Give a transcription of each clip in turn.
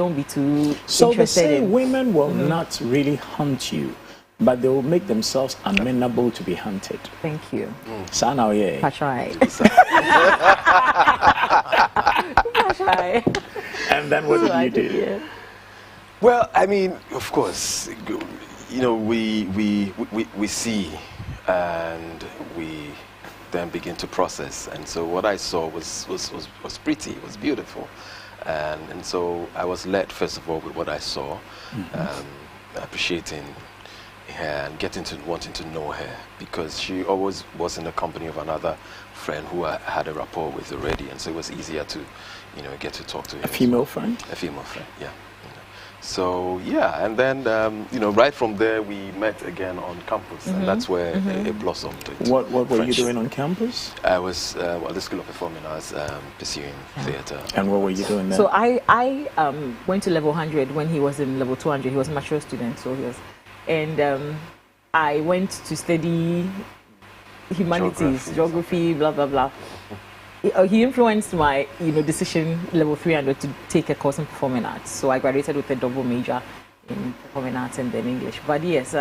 don't be too so interested they say in. women will not really hunt you, but they will make themselves amenable to be hunted. Thank you. Sana, yeah. That's right. And then what did you do? Yeah. Well, I mean, of course, you know, we see and we then begin to process. And so what I saw was pretty, it was beautiful. And so I was led, first of all, with what I saw, appreciating her and wanting to know her, because she always was in the company of another friend who I had a rapport with already, and so it was easier to, you know, get to talk to her. A female friend? A female friend, yeah. So yeah, and then you know, right from there we met again on campus, and that's where it blossomed. What were you doing on campus? I was at the School of Performing Arts, pursuing theatre. And what were you doing there? So I went to level 100 when he was in level 200. He was a mature student, so he was, and I went to study humanities, geography, blah blah blah. He influenced my, you know, decision level 300 to take a course in performing arts. So I graduated with a double major in performing arts and then English. But yes,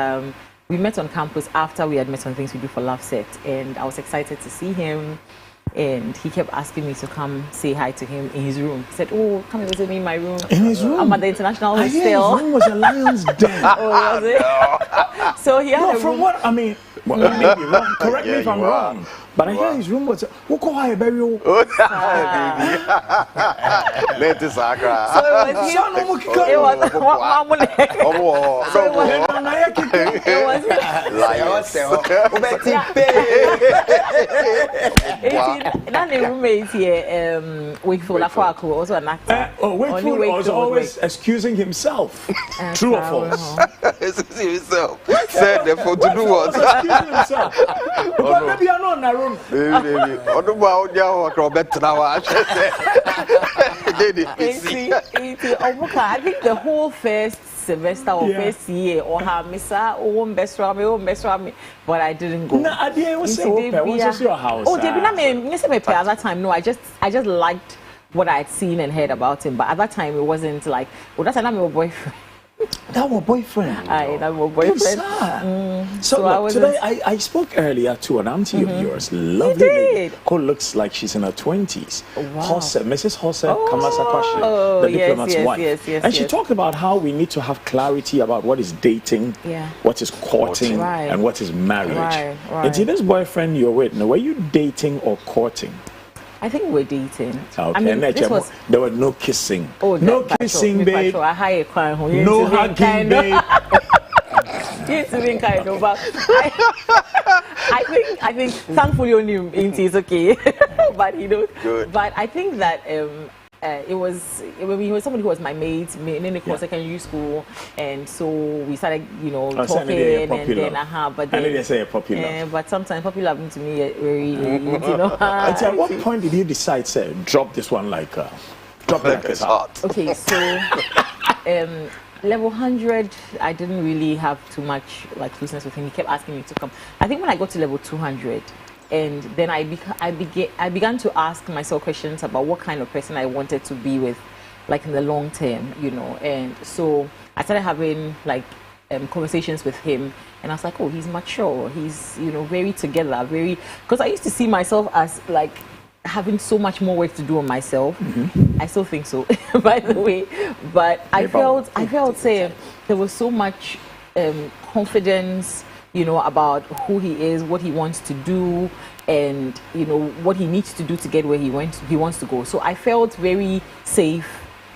we met on campus after we had met on Things We Do for Love set, and I was excited to see him. And he kept asking me to come say hi to him in his room. He said, "Oh, come and visit me in my room." In his room? I'm at the International Hostel. His room was a lion's den. Oh, was it? So he had a room. From what I mean, well, maybe wrong. Correct me if I'm wrong. But I hear his room was. What call I burial? So it roommates here, Wakefield Aquaco, also an actor. Wakefield was always excusing himself. True or false? Excusing himself. Said therefore to do what? Excusing himself. Because maybe I'm not in a room. I think the whole first semester or first year, or have Missa, or best rami, but I didn't go. No, I didn't was your house. Oh, at that time, no, I just liked what I had seen and heard about him, but at that time it wasn't like, well, that's another boyfriend. That was boyfriend. That was boyfriend. So look, today I spoke earlier to an auntie of yours, lovely lady, who looks like she's in her 20s. Wow. Mrs. Hosse Kamasakwashi, the diplomat's wife. And she talked about how we need to have clarity about what is dating, what is courting, and what is marriage. And see, this boyfriend you're with, now, were you dating or courting? I think we're dating. Okay, I mean, there was no kissing. Oh, no kissing, babe. No hugging, babe. But I think thankfully only it's okay. But you know, but I think that he was somebody who was my mate in the secondary school, and so we started, you know, talking, and then but then they say popular. But sometimes popular happened to me very, you know. And so at what point did you decide, say, drop this one like it's hot? Okay, so level 100, I didn't really have too much like closeness with him. He kept asking me to come. I think when I got to level 200. And then I began to ask myself questions about what kind of person I wanted to be with, like in the long term, you know. And so I started having like conversations with him, and I was like, oh, he's mature, he's, you know, very together, because I used to see myself as like having so much more work to do on myself. I still think so, by the way. But I felt say there was so much confidence, you know, about who he is, what he wants to do, and, you know, what he needs to do to get where he wants to go. So I felt very safe,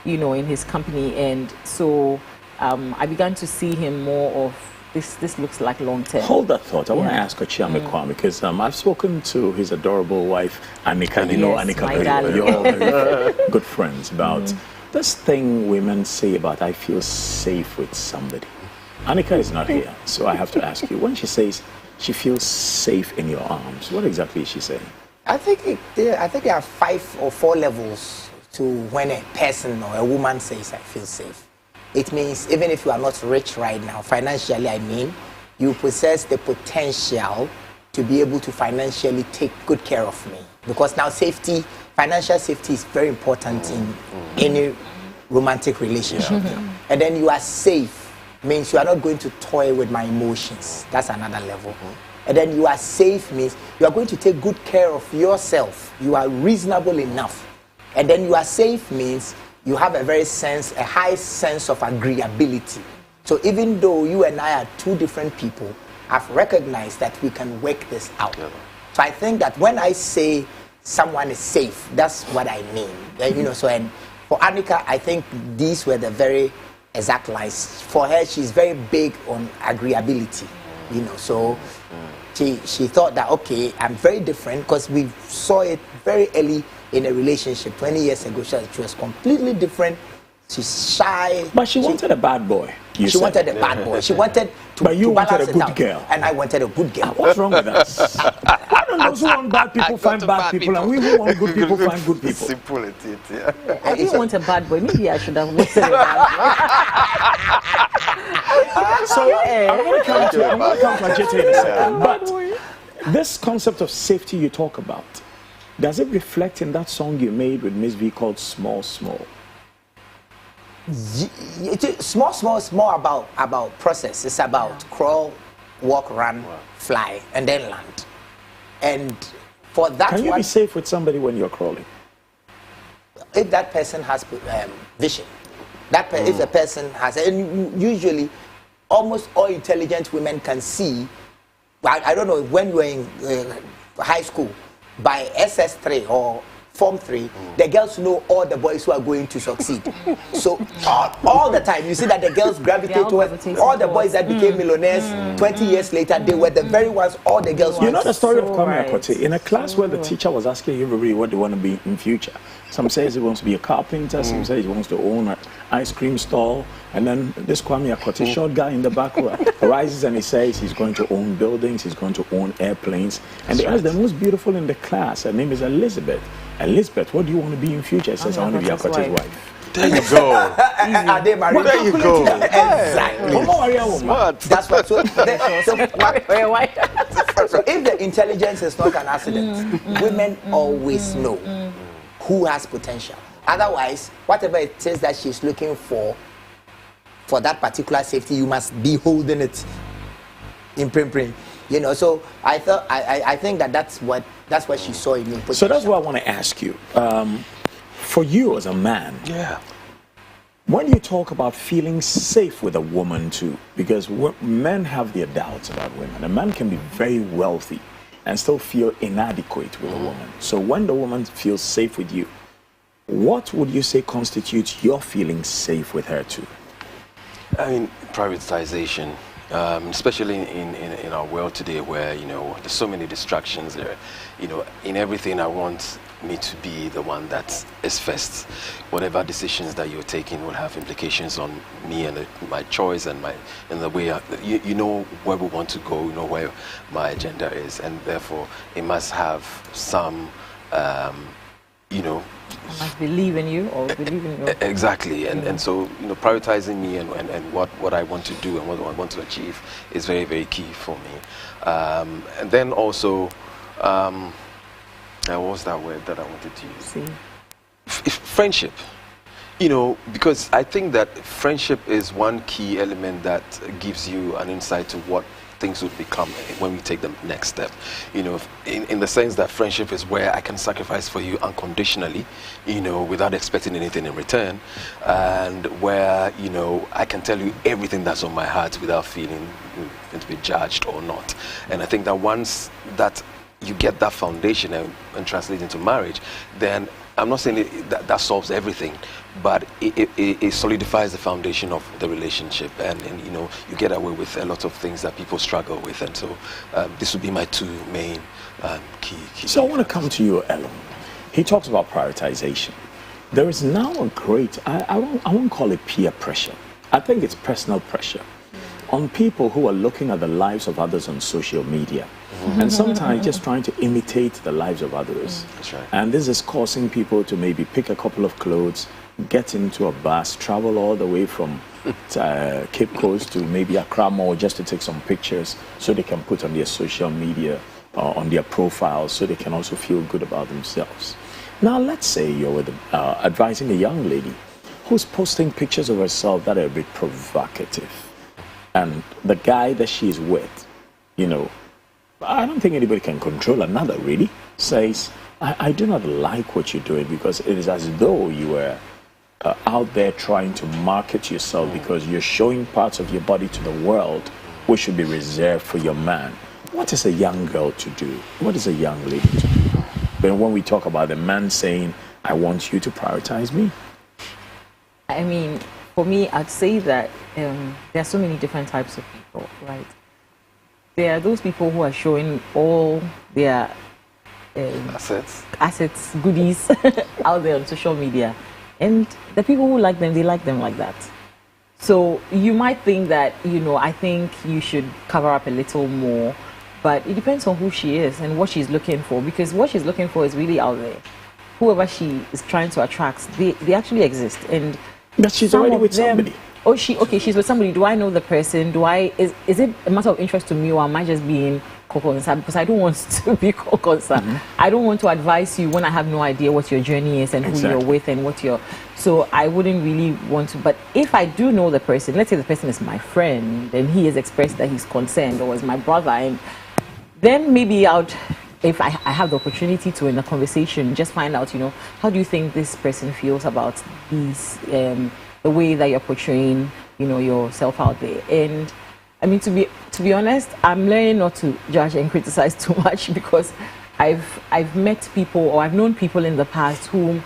you know, in his company, and so I began to see him more of this looks like long term. Hold that thought. I want to ask Ochiame Kwame, because I've spoken to his adorable wife, Annika. You know, Annika, you're all good friends, about this thing women say about I feel safe with somebody. Annika is not here, so I have to ask you, when she says she feels safe in your arms, what exactly is she saying? I think there are 5 or 4 levels to when a person or a woman says I feel safe. It means even if you are not rich right now, financially, I mean, you possess the potential to be able to financially take good care of me. Because now financial safety is very important in any romantic relationship. And then you are safe means you are not going to toy with my emotions. That's another level. And then you are safe means you are going to take good care of yourself. You are reasonable enough. And then you are safe means you have a high sense of agreeability. So even though you and I are two different people, I've recognized that we can work this out. So I think that when I say someone is safe, that's what I mean. And for Annika, I think these were the very exact lines. For her, she's very big on agreeability. So she thought that, okay, I'm very different, because we saw it very early in a relationship 20 years ago. She was completely different. She's shy. But she wanted a bad boy. She wanted a bad boy. She wanted to. But you wanted a good out. girl. And I wanted a good girl. What's wrong with us? Why don't those who want bad people find bad people, and we who want good people find good people? Simple it, I didn't want a bad boy. Maybe I should have wanted a bad boy. So I'm going to come to Ajete in a second. But this concept of safety you talk about, does it reflect in that song you made with Miss V called Small Small? Small is more about process. It's about crawl, walk, run, fly, and then land. And for that, can you be safe with somebody when you're crawling? If that person has vision, if the person has, and usually almost all intelligent women can see. I don't know, when you were in high school, by SS3 or Form 3, the girls know all the boys who are going to succeed. So all the time, you see that the girls gravitate towards all the boys that became millionaires 20 years later. They were the very ones all the girls wanted. You know the story of Kwame Akote? In a class where the teacher was asking everybody what they want to be in future. Some says he wants to be a carpenter, some say he wants to own an ice cream stall, and then this Kwame Akote, short guy in the back, rises and he says he's going to own buildings, he's going to own airplanes. And they ask the most beautiful in the class, her name is Elizabeth. Elizabeth, what do you want to be in future? She says, I want to be Akote's wife. There you go. Are they married? There you go. Exactly. Smart. That's what. So if the intelligence is not an accident, women always know who has potential. Otherwise, whatever it is that she's looking for that particular safety, you must be holding it in prim. So I think that's what she saw in me. Potential. So that's what I want to ask you. For you as a man, when you talk about feeling safe with a woman too, because men have their doubts about women. A man can be very wealthy and still feel inadequate with a woman. So when the woman feels safe with you, what would you say constitutes your feeling safe with her too? I mean, prioritization. Especially in our world today, where there's so many distractions there. In everything, I want me to be the one that is first. Whatever decisions that you're taking will have implications on me and my choice and the way you know where we want to go. You know where my agenda is, and therefore it must have some. I must believe in you or believe in you. Exactly, and so prioritizing me and what I want to do and what I want to achieve is very, very key for me. And then also, what was that word that I wanted to use? Friendship. Because I think that friendship is one key element that gives you an insight to what things would become when we take the next step. In the sense that friendship is where I can sacrifice for you unconditionally, without expecting anything in return, and where I can tell you everything that's on my heart without feeling to be judged or not. And I think that once that you get that foundation and translate into marriage, then I'm not saying that solves everything, but it solidifies the foundation of the relationship, and you get away with a lot of things that people struggle with, and so this would be my two main key. So I want to come to you, Ellen. He talks about prioritization. There is now a great, I won't call it peer pressure. I think it's personal pressure on people who are looking at the lives of others on social media. And sometimes just trying to imitate the lives of others. That's right. And this is causing people to maybe pick a couple of clothes, get into a bus, travel all the way from Cape Coast to maybe Accra Mall just to take some pictures so they can put on their social media or on their profiles so they can also feel good about themselves. Now let's say you're advising a young lady who's posting pictures of herself that are a bit provocative, and the guy that she's with, you know, I don't think anybody can control another, really, says, I do not like what you're doing, because it is as though you were out there trying to market yourself because you're showing parts of your body to the world which should be reserved for your man. What is a young girl to do? What is a young lady to do? But when we talk about the man saying, I want you to prioritize me. I mean, for me, I'd say that there are so many different types of people, right? There are those people who are showing all their assets, goodies out there on social media. And the people who like them, they like them like that. So you might think that, you know, I think you should cover up a little more, but it depends on who she is and what she's looking for, because what she's looking for is really out there. Whoever she is trying to attract, they actually exist. And but she's already with somebody. Oh, she's with somebody. Do I know the person? Is it a matter of interest to me, or am I just being kokonsa? Because I don't want to be kokonsa. I don't want to advise you when I have no idea what your journey is and who you're with and what you're. So I wouldn't really want to. But if I do know the person, let's say the person is my friend, and he has expressed that he's concerned, or is my brother, and then maybe if I have the opportunity to, in a conversation, just find out, you know, how do you think this person feels about these, the way that you're portraying, you know, yourself out there. And I mean, to be honest, I'm learning not to judge and criticize too much, because I've met people, or I've known people in the past whom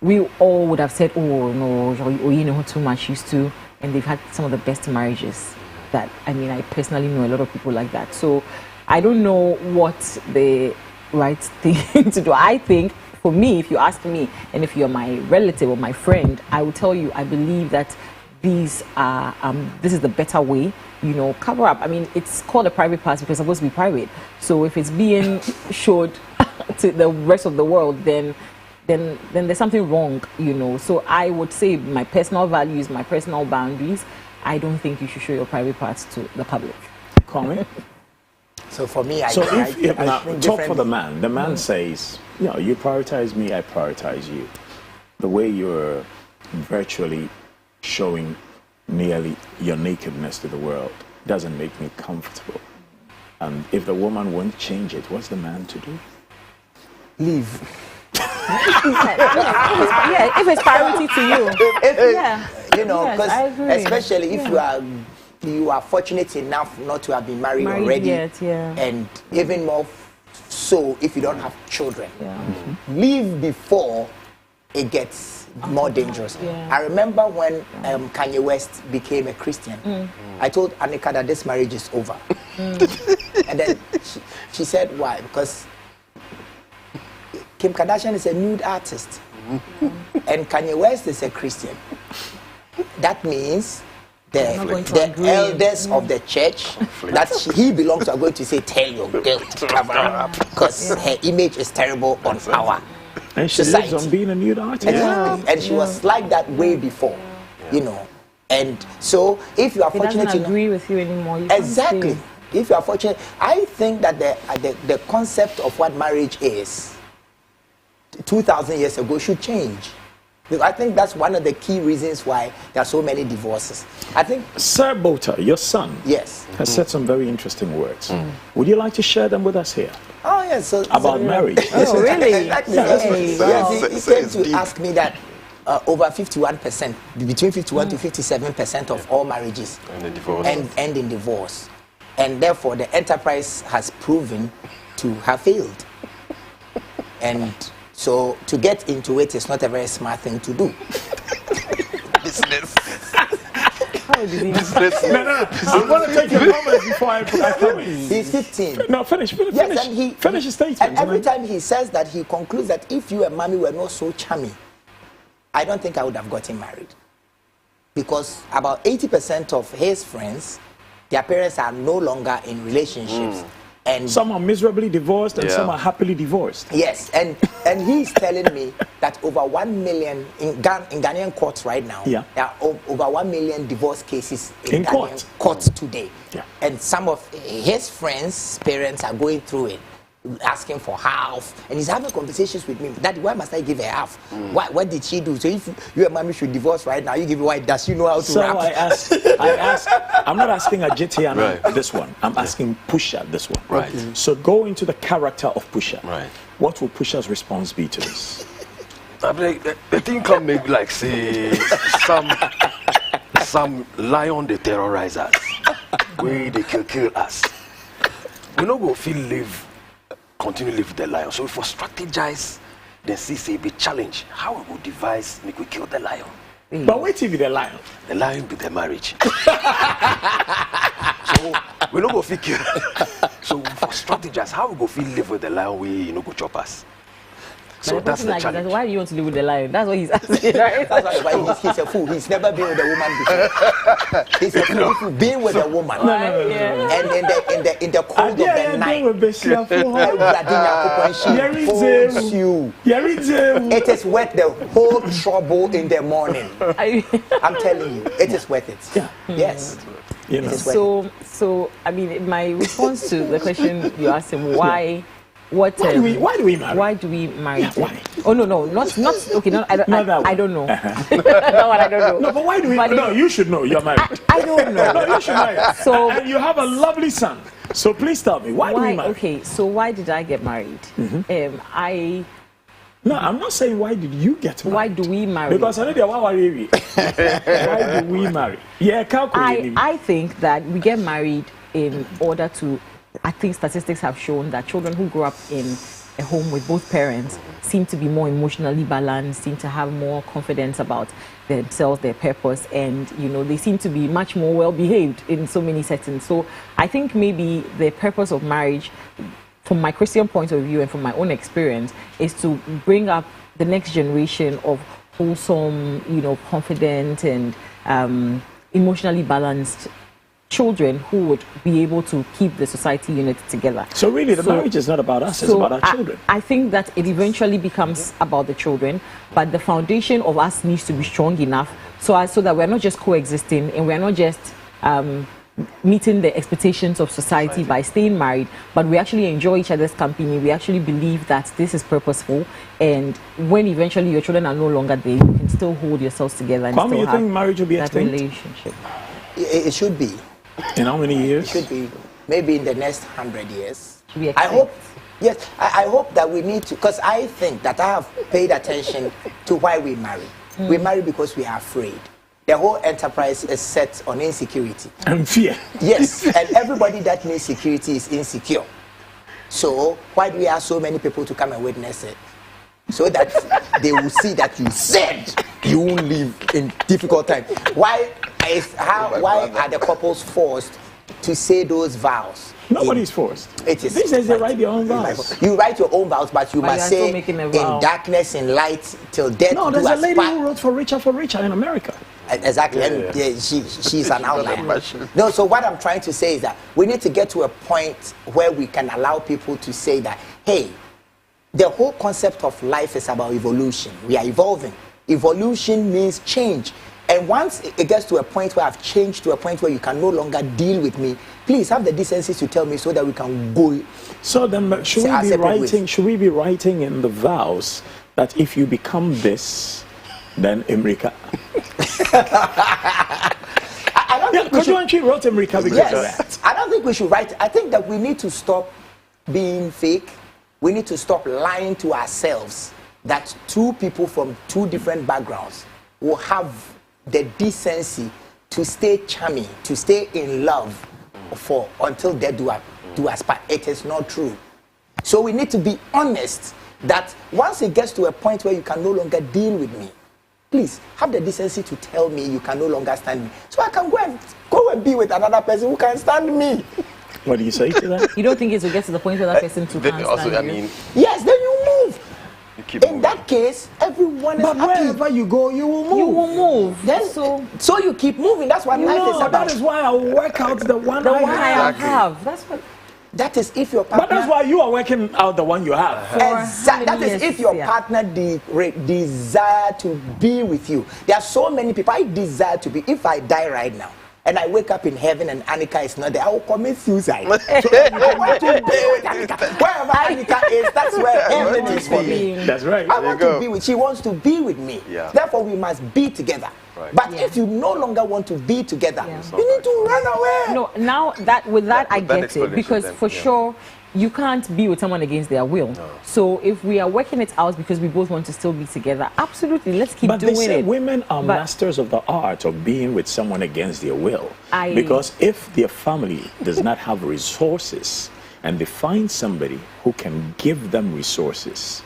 we all would have said, oh no, or you know, too much used to, and they've had some of the best marriages. That, I mean, I personally know a lot of people like that. So I don't know what the right thing to do. I think, for me, if you ask me, and if you're my relative or my friend, I will tell you, I believe that this is the better way, you know, cover up. I mean, it's called a private part because it's supposed to be private. So if it's being showed to the rest of the world, then there's something wrong, you know. So I would say my personal values, my personal boundaries, I don't think you should show your private parts to the public. Comment? So for me, if talk for the man. The man says, you know, you prioritize me, I prioritize you. The way you're virtually showing nearly your nakedness to the world doesn't make me comfortable. And if the woman won't change it, what's the man to do? Leave. Yeah, if it's priority to you. Yeah. You know, because especially if you are fortunate enough not to have been married already, yet, and even more so if you don't have children. Leave before it gets more dangerous. I remember when Kanye West became a Christian, I told Annika that this marriage is over. And then she said, why? Because Kim Kardashian is a nude artist, and Kanye West is a Christian. That means the elders of the church that he belongs to are going to say, tell your girl to cover up, because her image is terrible on our and she society. lives on being a nude artist. Exactly. And she was like that way before, you know. And so if you are fortunate, he doesn't agree with you anymore. You exactly. If you are fortunate, I think that the concept of what marriage is 2,000 years ago should change. Because I think that's one of the key reasons why there are so many divorces. I think Sir Bota, your son, has said some very interesting words. Would you like to share them with us here? Oh yes, about marriage. Oh really? Exactly. Yes, he came to ask me that over 51%, between 51 to 57% of all marriages end in divorce, and therefore the enterprise has proven to have failed. And so to get into it is not a very smart thing to do. Business. No. I want to take your comments before I come in. He's 15. No, finish his statement. And every time he says that, he concludes that if you and mommy were not so charming, I don't think I would have gotten married. Because about 80% of his friends, their parents are no longer in relationships. And some are miserably divorced and some are happily divorced. Yes, and he's telling me that over 1 million in Ghanaian courts right now, there are over 1 million divorce cases in Ghanaian courts today. And some of his friends' parents are going through it. asking for half, and he's having conversations with me. Daddy, why must I give her half? What did she do? So if you and mommy should divorce right now, you give her why? Does she know how to rap? So I ask. I'm not asking Ajitiana this one. I'm asking Pusha this one. Right. So go into the character of Pusha. Right. What will Pusha's response be to this? I mean, the thing can make like say some lion they terrorize us, we they kill us. We not go feel continue live with the lion. So if we strategize, then see say be challenge how we will devise make we kill the lion. But wait till be the lion. The lion be the marriage. So we not go feel kill. So for strategize how we go feel live with the lion, we go chop us. So that's the challenge. Why do you want to live with the lion? That's what he's asking, right? That's why he's a fool. He's never been with a woman before. He's a fool. If you've been with a woman, and in the cold of the night, she folds you. It is worth the whole trouble in the morning. I'm telling you, it is worth it. Yeah. Yes. You know. So I mean, my response to the question you asked him, why do we marry? Why do we marry? Yeah, why? Oh no, not okay. No, I don't know. I don't know. No, I don't know. No, but why do we? No, you should know. You're married. I don't know. No, you should marry. So and you have a lovely son. So please tell me why do we marry? Okay, so why did I get married? No, I'm not saying why did you get married. Why do we marry? Because I know why do we marry? Yeah, calculate. I think that we get married in order to. I think statistics have shown that children who grow up in a home with both parents seem to be more emotionally balanced, seem to have more confidence about themselves, their purpose, and they seem to be much more well behaved in so many settings. So I think maybe the purpose of marriage, from my Christian point of view and from my own experience, is to bring up the next generation of wholesome, confident and emotionally balanced children who would be able to keep the society unit together. So really the marriage is not about us, it's about our children. I think that it eventually becomes about the children, but the foundation of us needs to be strong enough so that we're not just coexisting and we're not just meeting the expectations of society by staying married, but we actually enjoy each other's company. We actually believe that this is purposeful, and when eventually your children are no longer there, you can still hold yourselves together and still you have think marriage will be that extinct? relationship. It should be. In how many years? It should be. Maybe in the next 100 years. I hope. Yes, I hope that we need to, because I think that I have paid attention to why we marry. We marry because we are afraid. The whole enterprise is set on insecurity. And fear. Yes, and everybody that needs security is insecure. So why do we ask so many people to come and witness it? So that they will see that you said you won't live in difficult times. Why are the couples forced to say those vows? Nobody's forced. It is. These days they write their own vows. You write your own vows, but you must say in darkness, in light, till death. No, there's a lady who wrote for richer in America. Exactly, and she's an outlier. No, so what I'm trying to say is that we need to get to a point where we can allow people to say that, hey, the whole concept of life is about evolution. We are evolving. Evolution means change. And once it gets to a point where I've changed to a point where you can no longer deal with me, please have the decency to tell me so that we can go. So then should we be writing in the vows that if you become this, then America? I don't think we should. Wrote America because of that. I don't think we should write. I think that we need to stop being fake. We need to stop lying to ourselves that two people from two different backgrounds will have the decency to stay charming, to stay in love until they do us part. It is not true. So we need to be honest that once it gets to a point where you can no longer deal with me, please have the decency to tell me you can no longer stand me, so I can go and be with another person who can stand me. What do you say to that? You don't think it will get to the point where that person can't stand you? Yes, then you move. In moving. That case, everyone is happy. But wherever you go, you will move. You will move. Then, so you keep moving. That's what life is about. That is why I work out the one I have. That's what. That is if your partner. But that's why you are working out the one you have. Exactly. That is if your partner desire to be with you. There are so many people I desire to be. If I die right now, and I wake up in heaven and Annika is not there, I will commit suicide. So I want to be with Annika. Wherever Annika is, that's where heaven is for me. That's right. I want to be with. She wants to be with me. Yeah. Therefore, we must be together. Right. But if you no longer want to be together, you need to run away. No, now that with that I get it, because for sure you can't be with someone against their will. No. So if we are working it out because we both want to still be together, absolutely, let's keep doing it. But they say women are masters of the art of being with someone against their will. Because if their family does not have resources and they find somebody who can give them resources,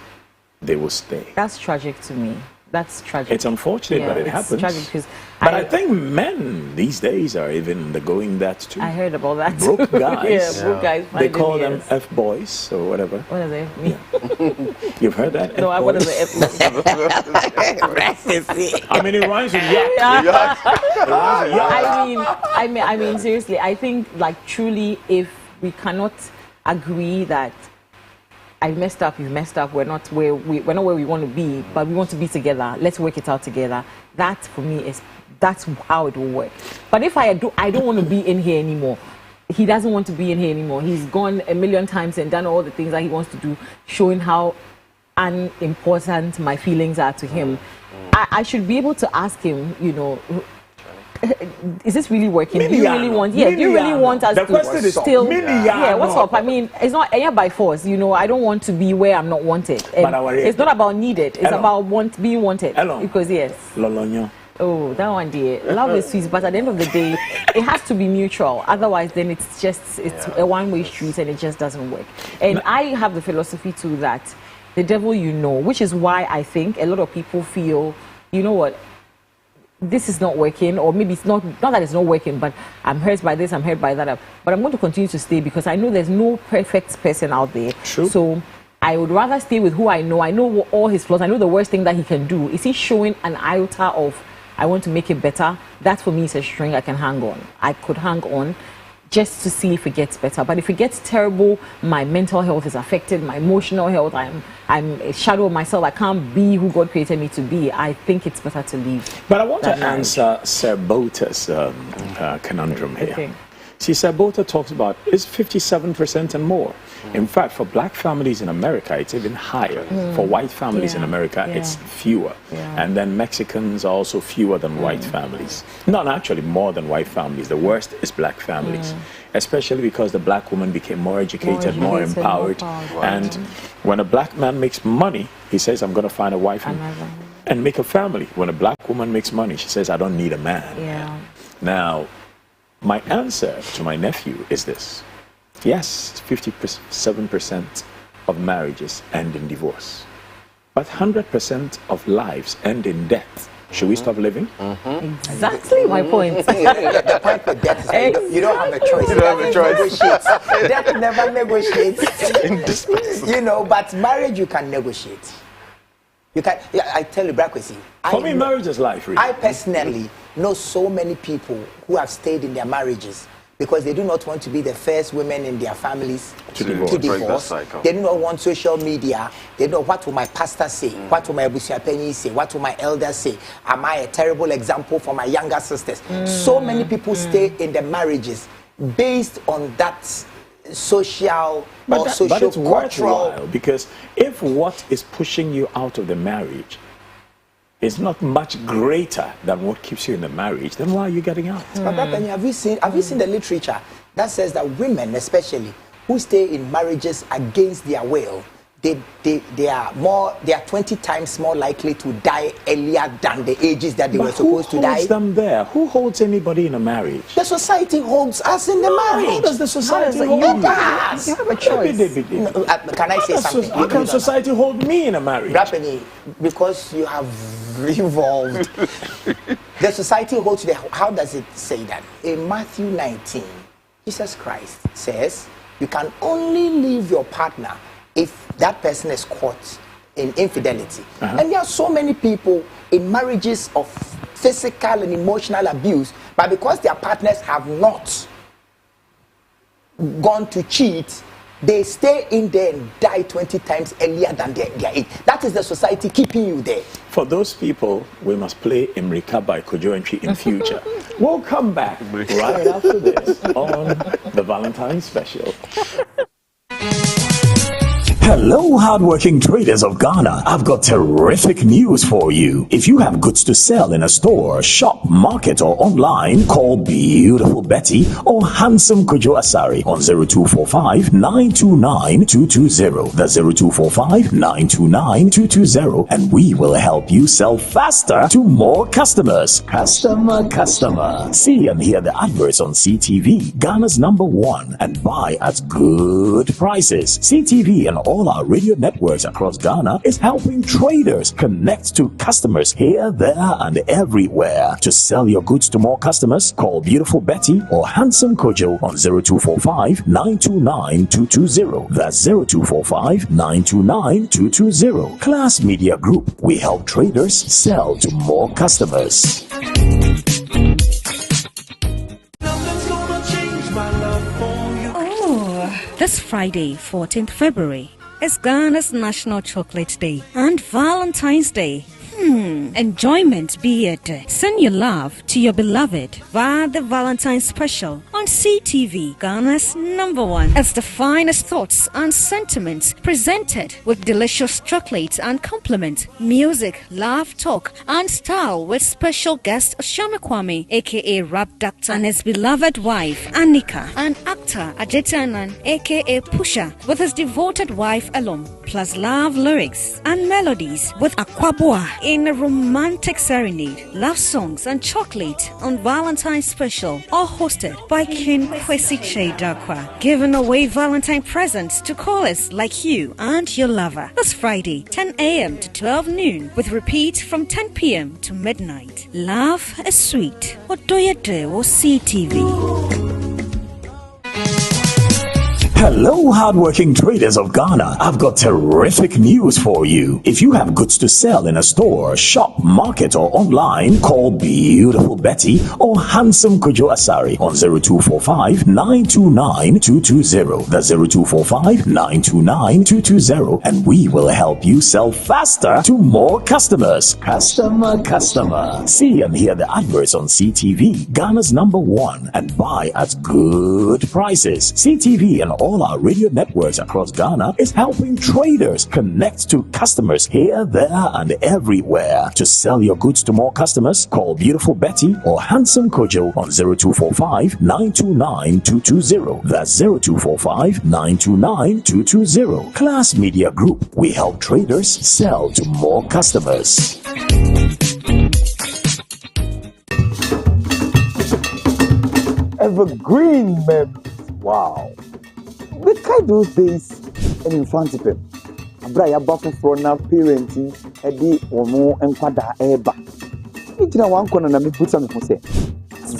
they will stay. That's tragic to me. That's tragic. It's unfortunate, but it happens. Tragic because I think men these days are even going that too. I heard about that. Broke guys. Broke guys. They call them F-boys or whatever. What are they? You've heard that? No, what are the F-boys? I mean, it rhymes with yuck. I mean, seriously, I think, like, truly, if we cannot agree that I messed up, you messed up, we're not where we want to be, but we want to be together, let's work it out together. That for me that's how it will work. But if I don't want to be in here anymore, he doesn't want to be in here anymore, he's gone a million times and done all the things that he wants to do, showing how unimportant my feelings are to him, I should be able to ask him, you know, is this really working? Do you really want? Yeah, do you really want us to still? Yeah, what's up? I mean, it's not by force. You know, I don't want to be where I'm not wanted. And it's not about needed. It's about being wanted. Because yes. Oh, that one, dear. Love is sweet, but at the end of the day, it has to be mutual. Otherwise, then it's a one-way street, and it just doesn't work. And I have the philosophy too that the devil you know, which is why I think a lot of people feel, you know what, this is not working, or maybe it's not that it's not working, but I'm hurt by this, I'm hurt by that, but I'm going to continue to stay because I know there's no perfect person out there. True. So I would rather stay with who I know all his flaws, I know the worst thing that he can do. Is he showing an iota of I want to make it better? That for me is a string I can hang on. I could hang on just to see if it gets better. But if it gets terrible, my mental health is affected, my emotional health, I'm a shadow of myself, I can't be who God created me to be. I think it's better to leave. But I want to answer Sir Bota's conundrum here. Okay. See, Sir Bota talks about it's 57% and more. In fact, for black families in America, it's even higher. For white families in America, it's fewer. And then Mexicans are also fewer than white families. Not actually more than white families. The worst is black families. Especially because the black woman became more educated, more empowered. And when a black man makes money, he says, I'm going to find a wife and make a family. When a black woman makes money, she says, I don't need a man. Now, my answer to my nephew is this. Yes, 57% of marriages end in divorce. But 100% of lives end in death. Should we stop living? Exactly my point. The point with death is you don't have a choice. You don't have a choice. Death never negotiates. You know, but marriage you can negotiate. You can. I tell you, Blackness. For me, marriage is life. Really. I personally know so many people who have stayed in their marriages because they do not want to be the first women in their families to divorce. They do not want social media. They don't know what will my pastor say, what will my busuapenyi say, what will my elders say. Am I a terrible example for my younger sisters? So many people stay in their marriages based on that social but it's worthwhile, because if what is pushing you out of the marriage is not much greater than what keeps you in the marriage, then why are you getting out? But have you seen the literature that says that women, especially who stay in marriages against their will, they are 20 times more likely to die earlier than the ages that they were supposed to die. Who holds them there? Who holds anybody in a marriage? The society holds us in the marriage. How does the society hold you? You have a choice. Can I say something? How can society hold me in a marriage? Rapini, because you have evolved. The society holds you there. How does it say that? In Matthew 19, Jesus Christ says, you can only leave your partner if that person is caught in infidelity. And there are so many people in marriages of physical and emotional abuse, but because their partners have not gone to cheat, they stay in there and die 20 times earlier than their age. That is the society keeping you there. For those people, we must play Imrika by Kojo Entry in future. We'll come back right after this on the Valentine special. Hello, hardworking traders of Ghana. I've got terrific news for you. If you have goods to sell in a store, shop, market, or online, call Beautiful Betty or Handsome Kojo Asari on 0245 929 220. That's 0245 929 220, and we will help you sell faster to more customers. Customer. See and hear the adverts on CTV, Ghana's #1, and buy at good prices. CTV and all our radio networks across Ghana is helping traders connect to customers here, there, and everywhere. To sell your goods to more customers, call Beautiful Betty or Handsome Kojo on 0245 929 220. That's 0245 929 220. Class Media Group. We help traders sell to more customers. This Friday, 14th February, is Ghana's National Chocolate Day and Valentine's Day. Enjoyment be it. Send your love to your beloved via the Valentine special on CTV, Ghana's #1. It's the finest thoughts and sentiments presented with delicious chocolates and compliment, music, laugh, talk, and style with special guest Shami Kwame, aka Rap Doctor, and his beloved wife Annika, and actor Ajetanan, aka Pusha, with his devoted wife Alom, plus love lyrics and melodies with Aquabua in a romantic serenade, love songs, and chocolate on Valentine's special, all hosted by King Kwesi Cheidakwa, giving away Valentine presents to callers like you and your lover. This Friday, 10 a.m. to 12 noon, with repeat from 10 p.m. to midnight. Love is sweet. What do you do with CTV? Hello, hardworking traders of Ghana. I've got terrific news for you. If you have goods to sell in a store, shop, market, or online, call Beautiful Betty or Handsome Kojo Asari on 0245 929 220. That's 0245 929 220, and we will help you sell faster to more customers. Customer. See and hear the adverts on CTV, Ghana's #1, and buy at good prices. CTV and all our radio networks across Ghana is helping traders connect to customers here, there, and everywhere. To sell your goods to more customers, call Beautiful Betty or Handsome Kojo on 0245 929 220. That's 0245 929 220. Class Media Group. We help traders sell to more customers. Evergreen, man. Wow. We can do things in front of him. Abra bafu for na parenting edi omo enkwada eba. Ijina wan kono na me put me say.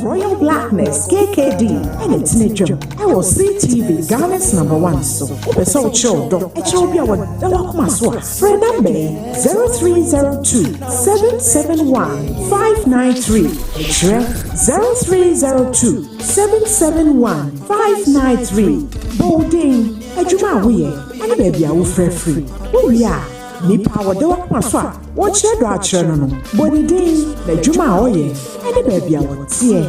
Royal Blackness KKD and its nature. I will CTV Ghana's #1 so. Opeso show do. Echo bi awon da wakoma so. Friend number 0302 771 593. 0302 771 593. Bolding, Ejuma we, and baby, I will free. Oh, yeah, Nipa, what do I so? Watch your daughter, no, Bonnie Ding, Ejuma, oh, yeah, and baby, I will see a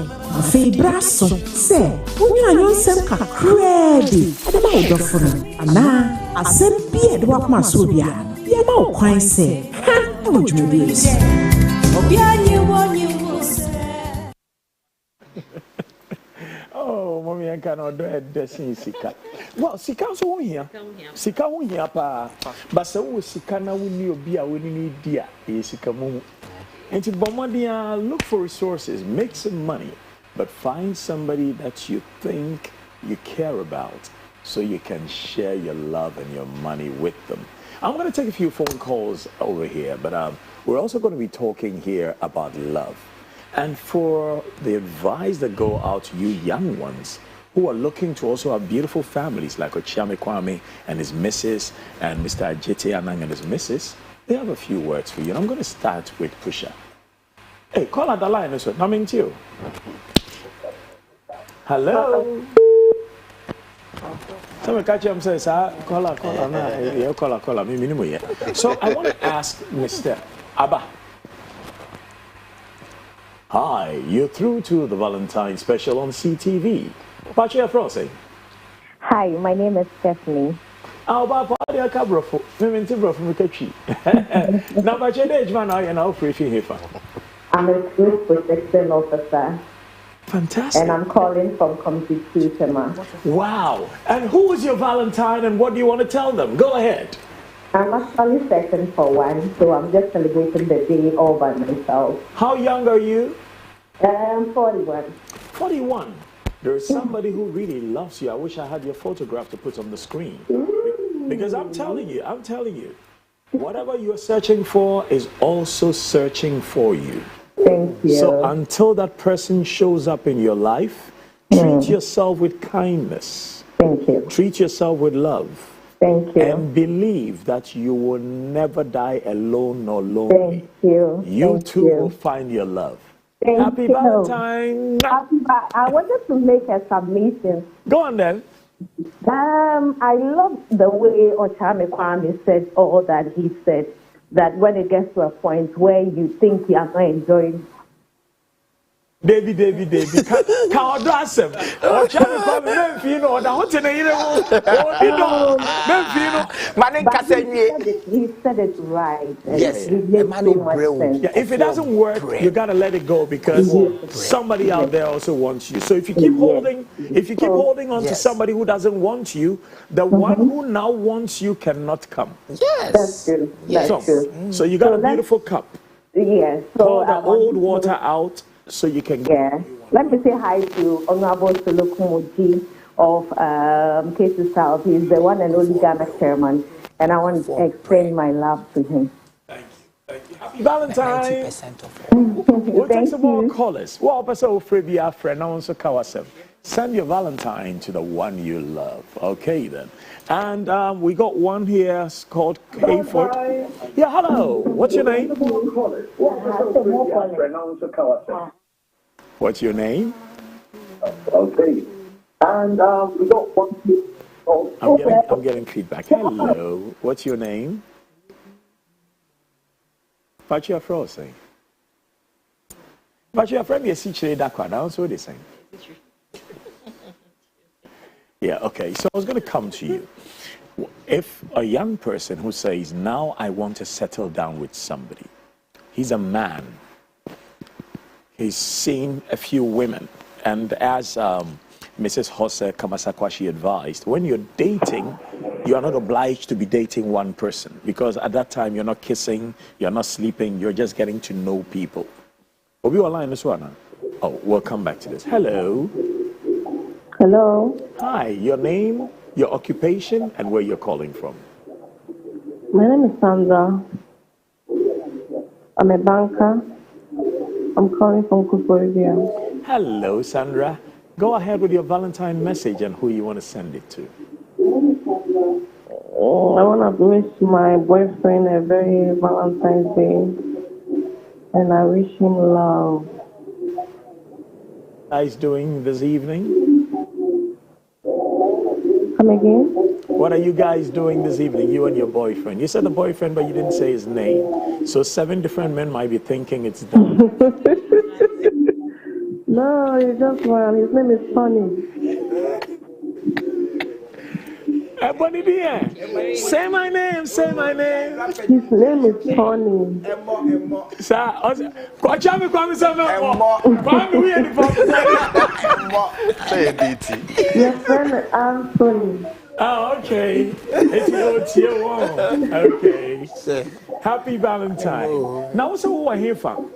brasso, say, when you are young, some crazy, and about the phone, and now I send beard walk my sobia, be about quite say, ha, would you be? Oh, mommy, I cannot do it. Sika. Well, Sika so here. Sika won here, pa. But so Sika na won you be a winning idea. Sika mo. And to Bomadia, look for resources, make some money, but find somebody that you think you care about, so you can share your love and your money with them. I'm going to take a few phone calls over here, but we're also going to be talking here about love. And for the advice that go out to you young ones who are looking to also have beautiful families like Ochiame Kwame and his missus and Mr. Ajete Anang and his missus, they have a few words for you. And I'm going to start with Pusha. Hey, call out the line. That's what I'm into you. Hello. Some catch him says, "Kola, yeah, kola, me minimum yeah." So I want to ask Mr. Abba. Hi, you're through to the Valentine special on CTV. What's your frosting? Hi, my name is Stephanie. I'm a Group Protection Officer. Fantastic. And I'm calling from Computer. Wow. And who is your Valentine and what do you want to tell them? Go ahead. I'm actually searching for one, so I'm just celebrating the day all by myself. How young are you? 41. 41. There is somebody who really loves you. I wish I had your photograph to put on the screen. Because I'm telling you, whatever you're searching for is also searching for you. Thank you. So until that person shows up in your life, treat yourself with kindness. Thank you. Treat yourself with love. Thank you. And believe that you will never die alone nor lonely. Thank you. You too will find your love. Happy Valentine. I wanted to make a submission. Go on then. I love the way Ochame Kwame said all that he said, that when it gets to a point where you think you are not enjoying. Baby. Can't address him. Ochame Kwame, he said it right. Yes. Yeah, if it doesn't work, you gotta let it go because somebody out there also wants you. So if you keep holding on to somebody who doesn't want you, the one who now wants you cannot come. Yes. That's true. That's true. So you got a beautiful cup. Yes. Pour the old water out so you can get. Yeah. Let me say hi to Honorable Sulukumoji of Cases South. He's the one and only Ghana chairman, and I want to extend my love to him. Thank you. Happy Valentine. 90% of all. We'll take some more callers. Well, send your Valentine to the one you love. Okay, then. And we got one here called Hayford. Yeah, hello. What's your name? What's your name? Okay. And we got one here. I'm getting feedback. Hello. What's your name? Pachi Afrosing. Pachi Afrosing is Sichire Dakwa. That's what they saying. Yeah, okay. So I was going to come to you. If a young person who says, now I want to settle down with somebody, he's a man, he's seen a few women, and as Mrs. Jose Kamasakwashi advised, when you're dating, you are not obliged to be dating one person because at that time you're not kissing, you're not sleeping, you're just getting to know people. Will you align this one? Oh, we'll come back to this. Hello. Hello. Hi, your name, your occupation, and where you're calling from. My name is Sandra. I'm a banker. I'm calling from Kufuria. Hello, Sandra. Go ahead with your Valentine message and who you want to send it to. I want to wish my boyfriend a very Valentine's Day, and I wish him love. What are you guys doing this evening? Come again? What are you guys doing this evening, you and your boyfriend? You said the boyfriend, but you didn't say his name. So 7 different men might be thinking it's them. No, he's just one. His name is Tony. Say my name, say my name. His name is Tony. Your friend Anthony. Oh, okay. It's your tier one. Okay. Happy Valentine. Now, what's who are here from?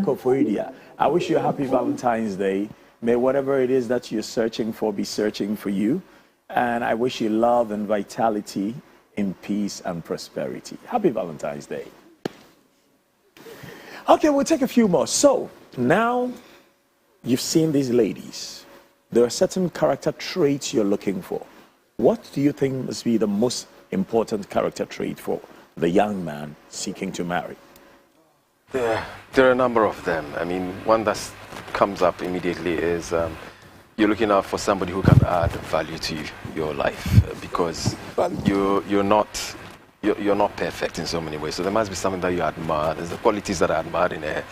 Kofoidia. I wish you a happy Valentine's Day. May whatever it is that you're searching for be searching for you. And I wish you love and vitality in peace and prosperity. Happy Valentine's Day. Okay, we'll take a few more. So, now you've seen these ladies. There are certain character traits you're looking for. What do you think must be the most important character trait for the young man seeking to marry? There are a number of them. I mean, one that comes up immediately is you're looking out for somebody who can add value to your life, because you're not perfect in so many ways. So there must be something that you admire. There's the qualities that I admired in her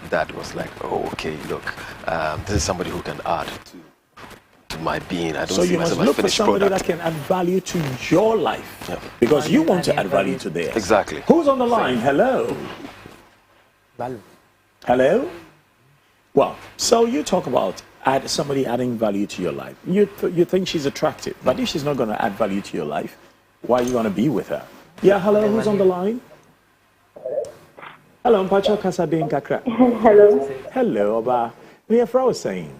that was like, oh, okay, look, this is somebody who can add to my being. I don't so see you must myself look as a for finished somebody product. that can add value to your life, because you want to add value to theirs. Exactly. Who's on the line? Hello. Hello. Well, so you talk about somebody adding value to your life. You think she's attractive, but if she's not going to add value to your life, why are you going to be with her? Yeah, hello, who's on the line? Hello, Mpacho Kasadin Kakra. Hello. Hello, Oba. Me Afra was saying.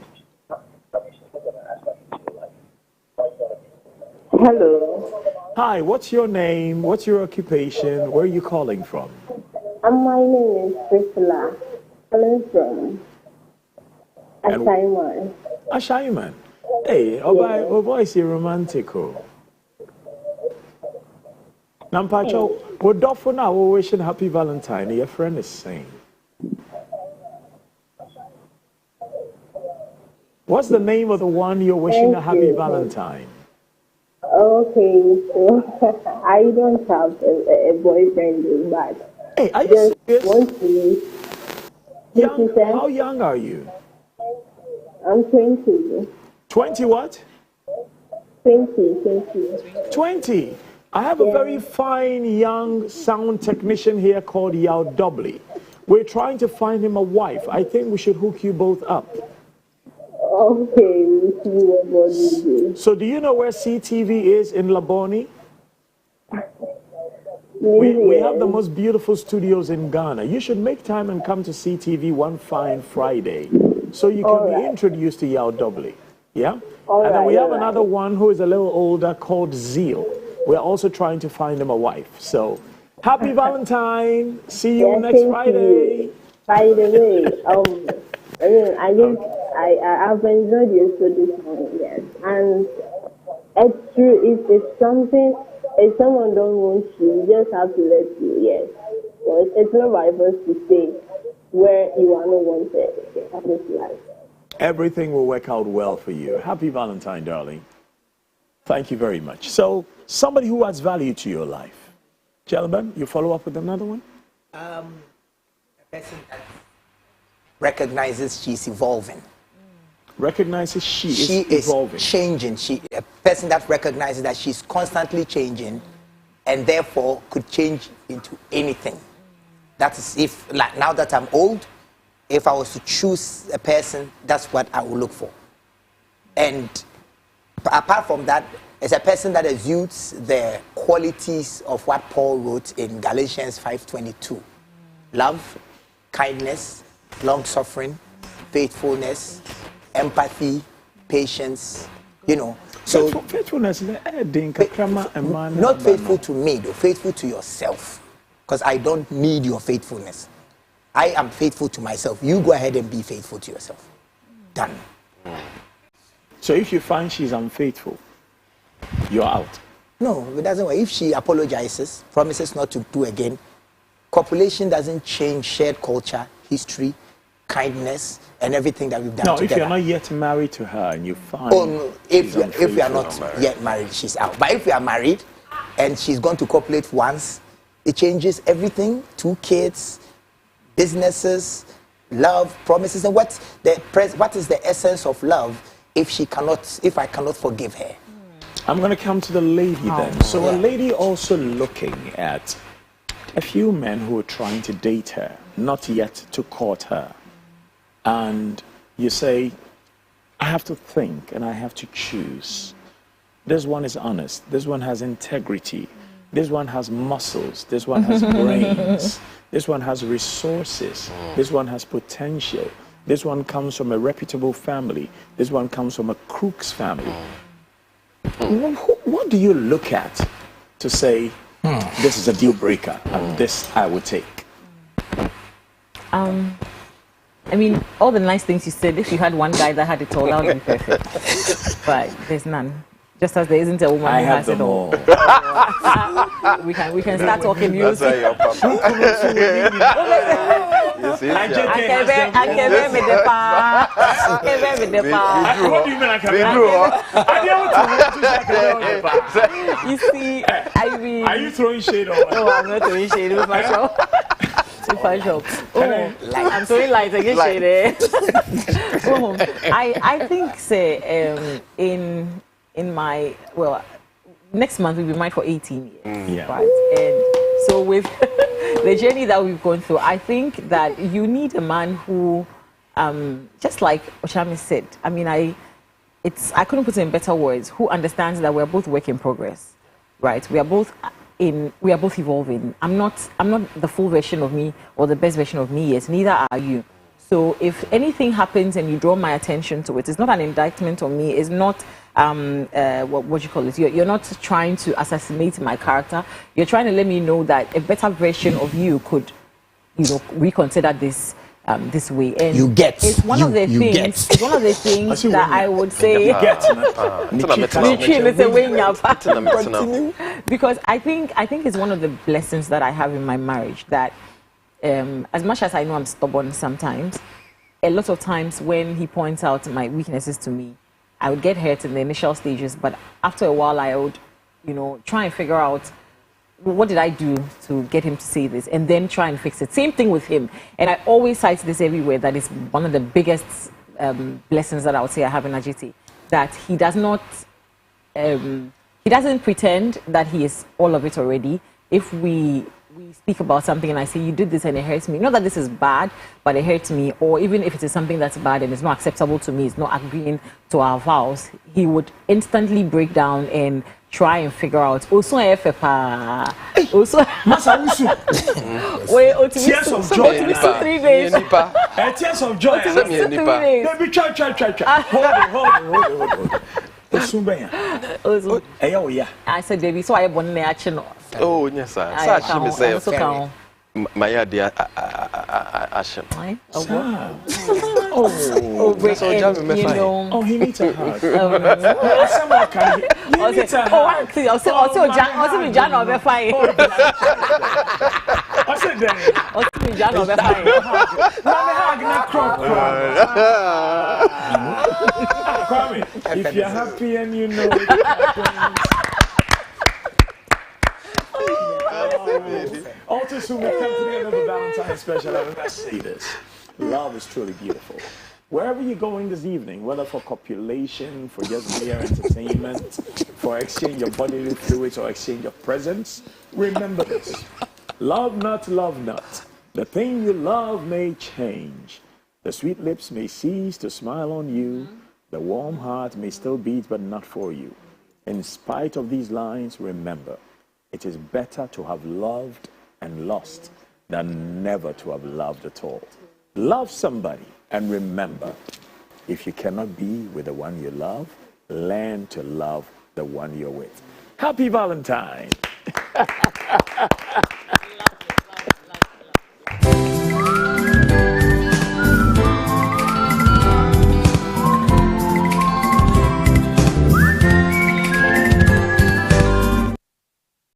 Hello. Hi, what's your name? What's your occupation? Where are you calling from? My name is Priscilla. Calling from Ashaiman. Ashaiman. Hey, Oba, your voice is romantic. Nampacho, we're done for now. We're wishing happy Valentine. Your friend is saying. What's the name of the one you're wishing a happy Valentine? Okay, so I don't have a boyfriend, but hey, are you serious? Want to how young are you? I'm 20. 20 what? 20. 20. I have a very fine young sound technician here called Yao Dobley. We're trying to find him a wife. I think we should hook you both up. Okay, we see what God will do. So do you know where CTV is in Laboni? We have the most beautiful studios in Ghana. You should make time and come to CTV one fine Friday so you can be introduced to Yao Dobley. Yeah? And then we have another one who is a little older called Zeal. We're also trying to find him a wife. So, happy Valentine. See you next Friday. By the way, I've enjoyed your show this morning, yes. And it's true, if someone don't want you, you just have to let you, yes. So it's not by force to stay where you are not wanted in this life. Everything will work out well for you. Happy Valentine, darling. Thank you very much. So, somebody who adds value to your life. Gentlemen, you follow up with another one? A person that recognizes she's evolving. Recognizes she is evolving. Changing. A person that recognizes that she's constantly changing and therefore could change into anything. That is, if, like, now that I'm old, if I was to choose a person, that's what I would look for. And apart from that, it's a person that exudes the qualities of what Paul wrote in Galatians 5:22. Love, kindness, long-suffering, faithfulness, empathy, patience, you know. So faithfulness, not faithful to me, though, faithful to yourself. Because I don't need your faithfulness. I am faithful to myself. You go ahead and be faithful to yourself. Done. So if you find she's unfaithful, you're out. No, it doesn't work. If she apologizes, promises not to do again, copulation doesn't change shared culture, history, kindness, and everything that we've done together. No, if you're not yet married to her and you find... Oh, no. If we are not yet married, she's out. But if we are married and she's going to copulate once, it changes everything. 2 kids, businesses, love, promises. And what is the essence of love if I cannot forgive her? I'm going to come to the lady then. So a lady also looking at a few men who are trying to date her, not yet to court her. And you say, I have to think and I have to choose. This one is honest. This one has integrity. This one has muscles. This one has brains. This one has resources. This one has potential. This one comes from a reputable family. This one comes from a crook's family. What do you look at to say, this is a deal breaker and this I would take? I mean, all the nice things you said, if you had one guy that had it all, that would be perfect. But there's none. Just as there isn't a woman who has it all. we can start talking music. That's why your papa. What do you mean I can You see, I mean, are you throwing shade on? No, I'm not throwing shade. With my show. I'm throwing light against shade. I think say in my next month we'll be married for 18 years. Right? And so with the journey that we've gone through, I think that you need a man who, just like Oshami said, I mean, I couldn't put it in better words, who understands that we're both work in progress, right? We are both evolving. I'm not the full version of me or the best version of me yet, neither are you. So if anything happens and you draw my attention to it, it's not an indictment on me. It's not what you call it. You're not trying to assassinate my character. You're trying to let me know that a better version of you could, reconsider this this way. And it's one of the things. It's one of the things that I would say. Because I think it's one of the blessings that I have in my marriage that. As much as I know I'm stubborn sometimes, a lot of times when he points out my weaknesses to me, I would get hurt in the initial stages, but after a while I would, try and figure out what did I do to get him to say this and then try and fix it. Same thing with him. And I always cite this everywhere, that is one of the biggest blessings that I would say I have in Ajiti, that he does not, he doesn't pretend that he is all of it already. If we speak about something and I say, you did this and it hurts me. Not that this is bad, but it hurts me. Or even if it is something that's bad and it's not acceptable to me, it's not agreeing to our vows, he would instantly break down and try and figure out. Also, tears of joy. 3 days. Tears of joy. I said, baby, so I have one action. Oh, yes, sir. Actually, say, my idea, action. Oh, he needs a hug. If you're happy and you know it happens. Also, soon we come to the end of the Valentine special. I must say this: love is truly beautiful. Wherever you're going this evening, whether for copulation, for just mere entertainment, for exchange of bodily fluids or exchange of presents, remember this: love not, love not. The thing you love may change. The sweet lips may cease to smile on you. The warm heart may still beat, but not for you. In spite of these lines, remember, it is better to have loved and lost than never to have loved at all. Love somebody, and remember, if you cannot be with the one you love, learn to love the one you're with. Happy Valentine!